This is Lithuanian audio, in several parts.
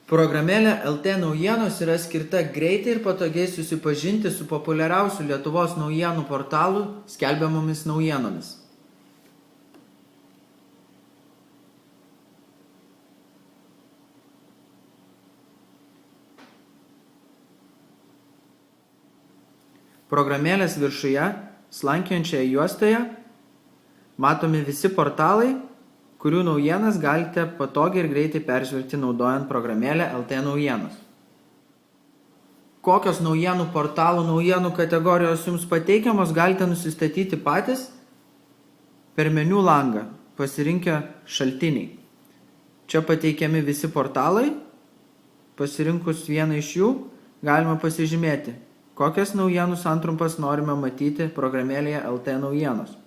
Programėlė LT naujienos yra skirta greitai ir patogiai susipažinti su populiariausių Lietuvos naujienų portalų skelbiamomis naujienomis. Programėlės viršuje, slankiojančioje juostoje, matomi visi portalai, kurių naujienas galite patogiai ir greitai peržvelgti naudojant programėlę LT naujienos. Kokios naujienų portalų naujienų kategorijos jums pateikiamos, galite nusistatyti patys per meniu langą, pasirinkę šaltiniai. Čia pateikiami visi portalai, pasirinkus vieną iš jų, galima pasižymėti, kokias naujienų santrumpas norime matyti programėlėje LT naujienos.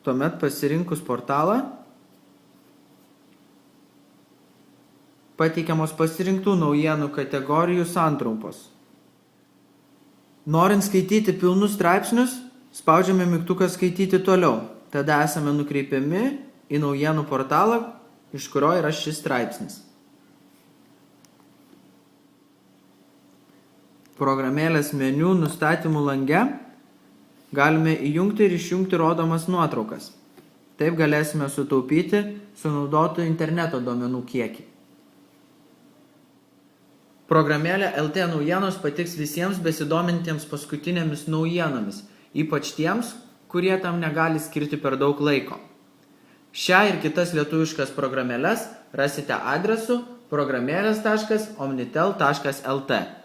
Tuomet pasirinkus portalą, pateikiamos pasirinktų naujienų kategorijų santrumpos. Norint skaityti pilnus straipsnius, spaudžiame mygtuką skaityti toliau. Tada esame nukreipiami į naujienų portalą, iš kurio yra šis straipsnis. Programėlės meniu nustatymų lange galime įjungti ir išjungti rodomas nuotraukas. Taip galėsime sutaupyti sunaudotų interneto duomenų kiekį. Programėlė LT naujienos patiks visiems besidomintiems paskutinėmis naujienomis, ypač tiems, kurie tam negali skirti per daug laiko. Šią ir kitas lietuviškas programėles rasite adresu programėlės.omnitel.lt.